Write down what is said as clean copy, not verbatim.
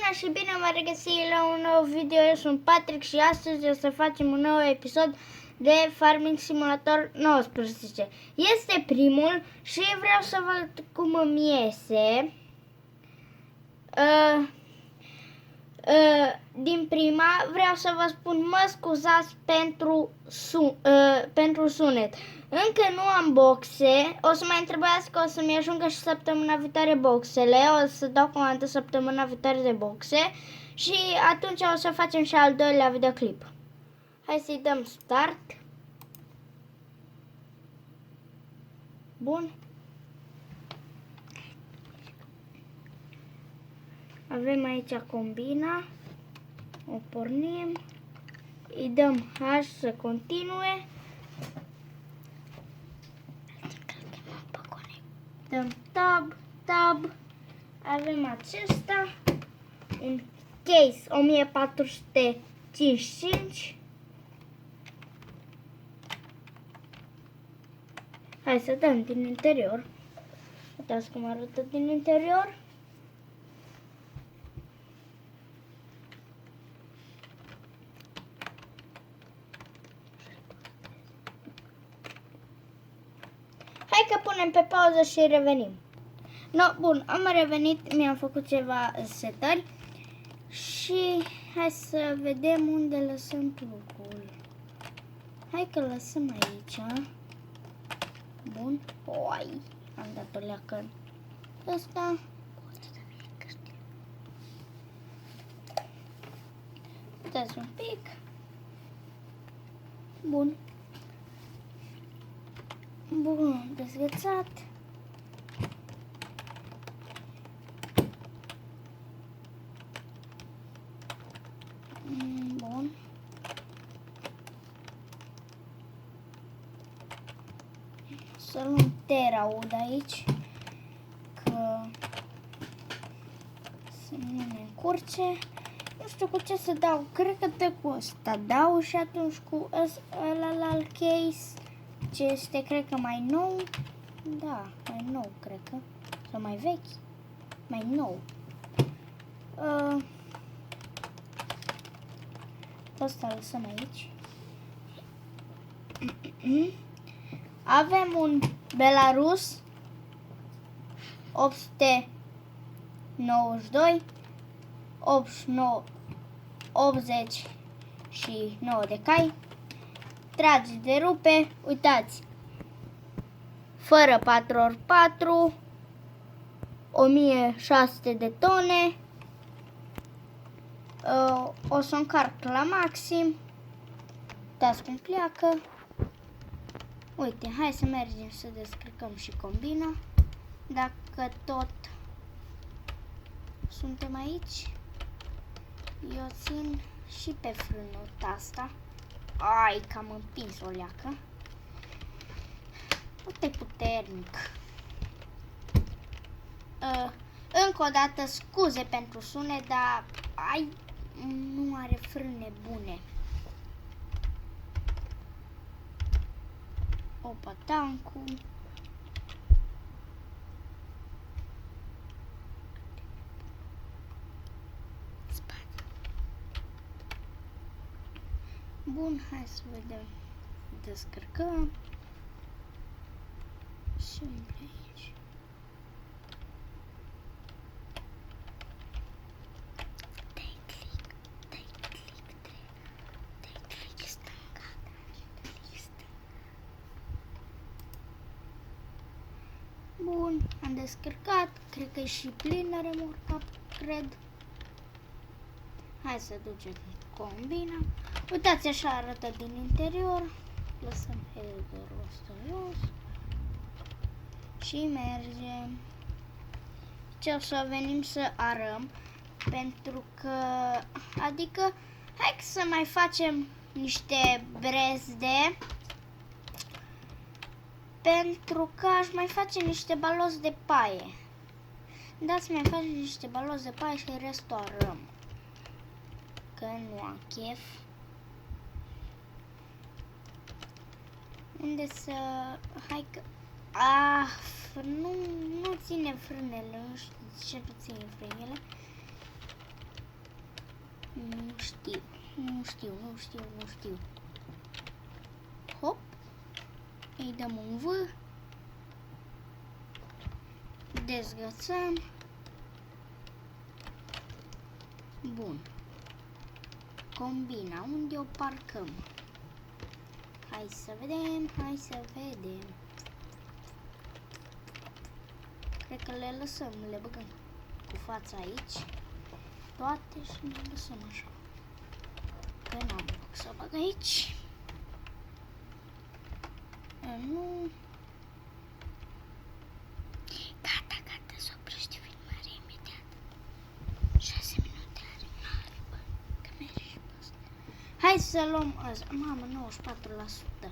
Bună și bine v-am regăsit la un nou video. Eu sunt Patrick și astăzi o să facem un nou episod de Farming Simulator 19. Este primul și vreau să văd cum îmi iese. Din prima vreau să vă spun, mă scuzați pentru sunet. Încă nu am boxe, o să mai întrebați că o să-mi ajungă și săptămâna viitoare boxele, o să dau comandă săptămâna viitoare de boxe și atunci o să facem și al doilea videoclip. Hai să-i dăm start. Bun. Avem aici combina, o pornim, îi dăm H să continue, dăm tab, avem acesta, un case 1455, hai să dăm din interior, uitați cum arată din interior. Hai că punem pe pauză și revenim. No, bun, am revenit, mi-am făcut ceva setări și hai să vedem unde lăsăm plugul. Hai că lăsăm aici. Bun. Oi, am dat o leacă. Ăsta. Uitați un pic. Bun. Bun, dezghețat. Bun. Să luăm teraud aici, că să nu ne încurce. Nu știu cu ce să dau, cred că pe cu ăsta dau și atunci cu ăla case, ce este cred că mai nou. Da, mai nou cred că, sau mai vechi, mai nou. Ăsta lăsăm aici. Avem un Belarus 892 89 89 de cai. Trage de rupe, uitați, fără 4x4, 1600 de tone. O să încarc la maxim. Uitați cum pleacă. Uite, hai să mergem să descărcăm și combina. Dacă tot suntem aici, eu țin și pe frânul asta. Ai, că am împins o leacă. Uite, puternic. Încă o dată scuze pentru sunet, dar nu are frâne bune. Opa, tancul. Bun, hai să vedem. Descărcăm. Și aici. Dai click stânga. Bun, am descărcat. Cred că e și plină remorca, cred. Hai să ducem combina. Uitați, așa arată din interior. Lăsăm header-ul ăsta jos. Și mergem. Ce o să venim să arăm. Pentru că, adică, hai să mai facem niște brezde. Pentru că aș mai face niște balozi de paie. Dați mai face niște balozi de paie și restul arăm. Că nu am chef. Unde să... Hai că... nu ține frânele, nu știu ce nu ține frânele. Nu știu, nu știu, nu știu, nu știu. Hop. Îi dăm un V. Dezgățăm. Bun. Combina. Unde o parcăm? Hai să vedem, hai să vedem. Cred că le lăsăm, le băgăm cu fața aici. Toate și ne lăsăm așa. Că n-am loc să bag aici. Nu. Gata, gata, să oprește filmarea imediat. 6 minute are, n-are, bă, că merge și pe asta. Hai să luăm ăsta. Mamă, 94%.